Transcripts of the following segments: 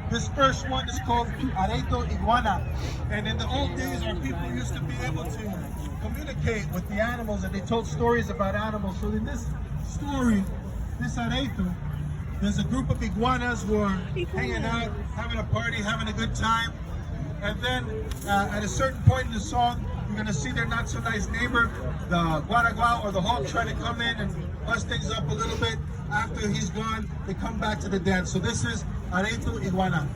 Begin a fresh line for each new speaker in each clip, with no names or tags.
This first one is called Areito Iguana. And in the old days, our people used to be able to communicate with the animals, and they told stories about animals. So in this story, this Areito, there's a group of iguanas who are hanging out, having a party, having a good time. And then at a certain point in the song, you're going to see their not so nice neighbor, the guaragua or the hawk, trying to come in and bust things up a little bit. After he's gone, they come back to the dance. So this is Areito Iguana.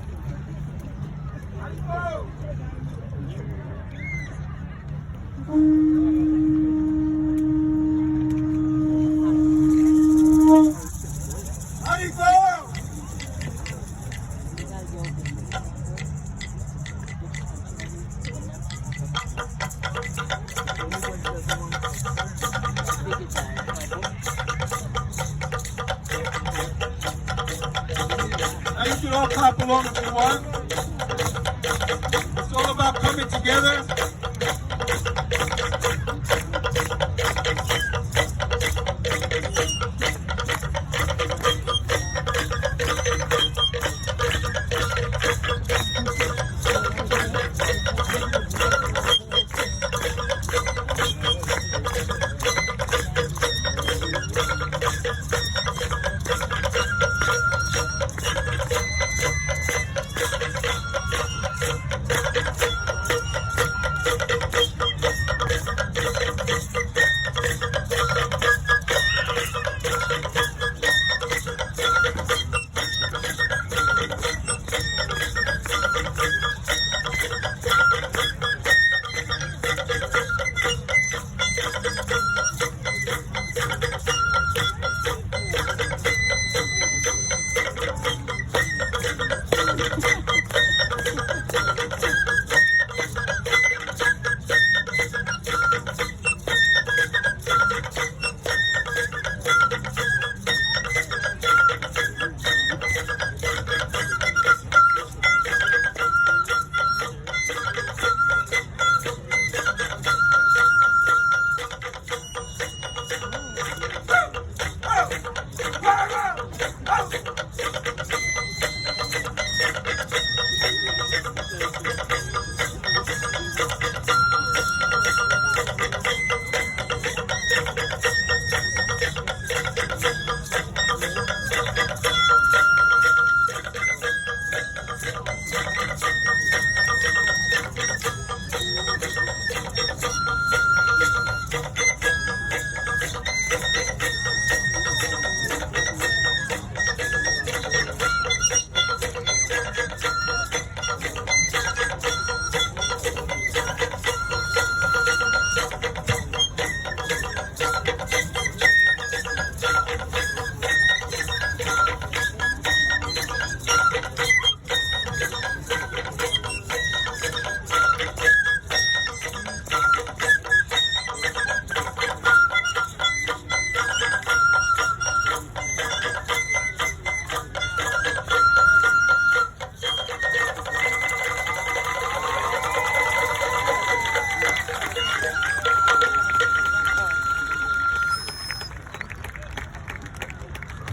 Now you can all clap along if you want. It's all about coming together.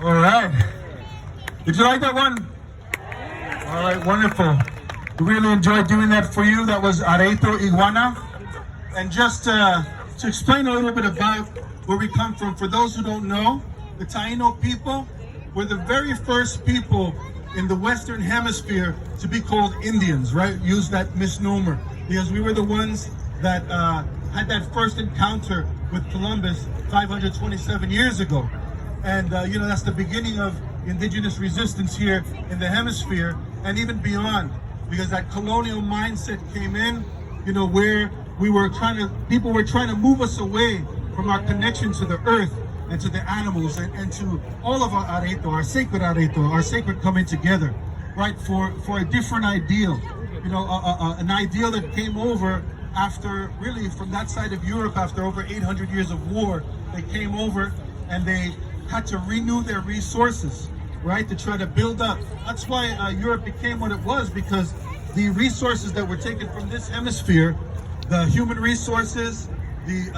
All right. Did you like that one? All right, wonderful. We really enjoyed doing that for you. That was Areito Iguana. And just to explain a little bit about where we come from, for those who don't know, the Taino people were the very first people in the Western Hemisphere to be called Indians, right? Use that misnomer, because we were the ones that had that first encounter with Columbus 527 years ago. And you know, that's the beginning of indigenous resistance here in the hemisphere and even beyond, because that colonial mindset came in, you know, where people were trying to move us away from our connection to the earth and to the animals and to all of our areito, our sacred coming together, right, for a different ideal, you know, an ideal that came over after, really, from that side of Europe, after over 800 years of war. They came over and they had to renew their resources, right, to try to build up. That's why Europe became what it was, because the resources that were taken from this hemisphere, the human resources, the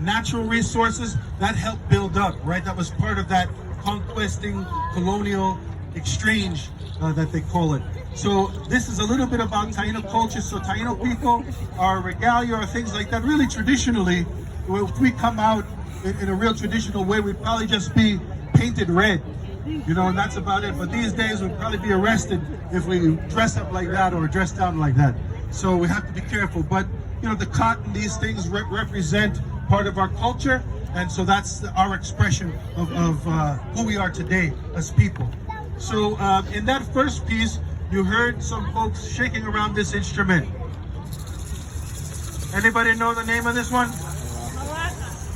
natural resources, that helped build up, right? That was part of that conquesting colonial exchange that they call it. So this is a little bit about Taino culture. So Taino people, our regalia or things like that, really traditionally, if we come out in a real traditional way, we'd probably just be painted red, you know, and that's about it. But these days we'd probably be arrested if we dress up like that or dress down like that. So we have to be careful. But, you know, the cotton, these things represent part of our culture. And so that's our expression of who we are today as people. So in that first piece, you heard some folks shaking around this instrument. Anybody know the name of this one?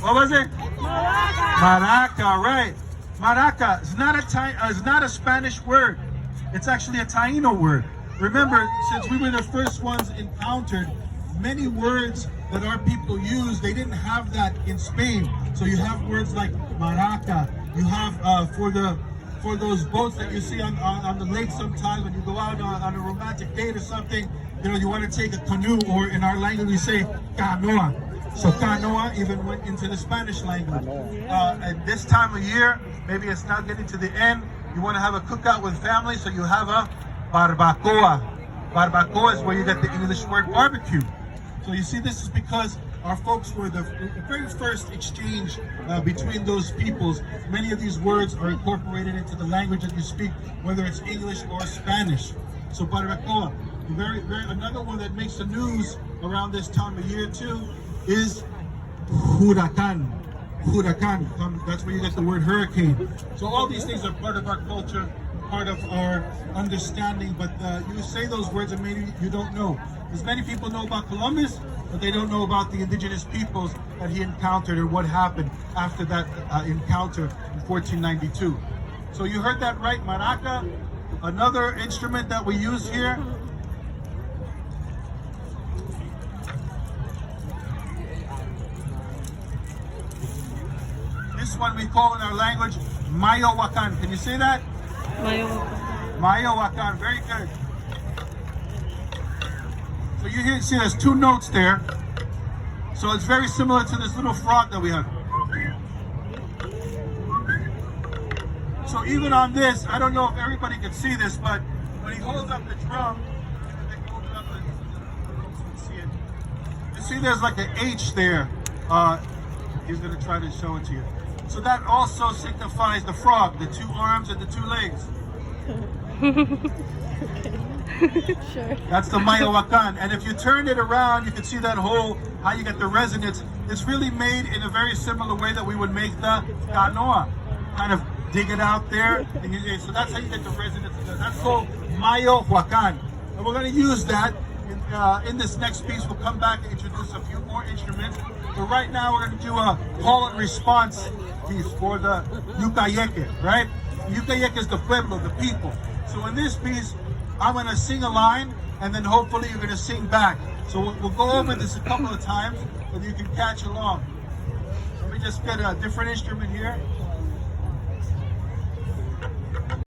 What was it? Maraca. Maraca, right. Maraca is not a Spanish word. It's actually a Taino word. Remember, since we were the first ones encountered, many words that our people use, they didn't have that in Spain. So you have words like maraca. You have for those boats that you see on the lake sometimes when you go out on a romantic date or something, you know, you want to take a canoe, or in our language we say canoa. So canoa even went into the Spanish language. At this time of year, maybe it's now getting to the end, you want to have a cookout with family, so you have a barbacoa. Barbacoa is where you get the English word barbecue. So you see, this is because our folks were the very first exchange between those peoples. Many of these words are incorporated into the language that you speak, whether it's English or Spanish. So barbacoa. Another one that makes the news around this time of year too is huracan. Huracan, that's where you get the word hurricane. So all these things are part of our culture, part of our understanding, but you say those words and maybe you don't know. Because many people know about Columbus, but they don't know about the indigenous peoples that he encountered or what happened after that encounter in 1492. So you heard that right, maraca. Another instrument that we use here, this one we call in our language Mayowacan. Can you say that? Mayowacan. Mayowacan, very good. So you see there's two notes there. So it's very similar to this little frog that we have. So even on this, I don't know if everybody can see this, but when he holds up the drum, you see there's like an H there. He's going to try to show it to you. So that also signifies the frog, the two arms and the two legs. Sure. That's the Mayowacan. And if you turn it around, you can see that hole, how you get the resonance. It's really made in a very similar way that we would make the canoa. Kind of dig it out there. And so that's how you get the resonance. That's called Mayowacan. And we're going to use that in this next piece. We'll come back and introduce a few more instruments. But right now we're going to do a call and response piece for the Yucayeque, right? Yucayeque is the pueblo, the people. So in this piece, I'm going to sing a line, and then hopefully you're going to sing back. So we'll go over this a couple of times, so you can catch along. Let me just get a different instrument here.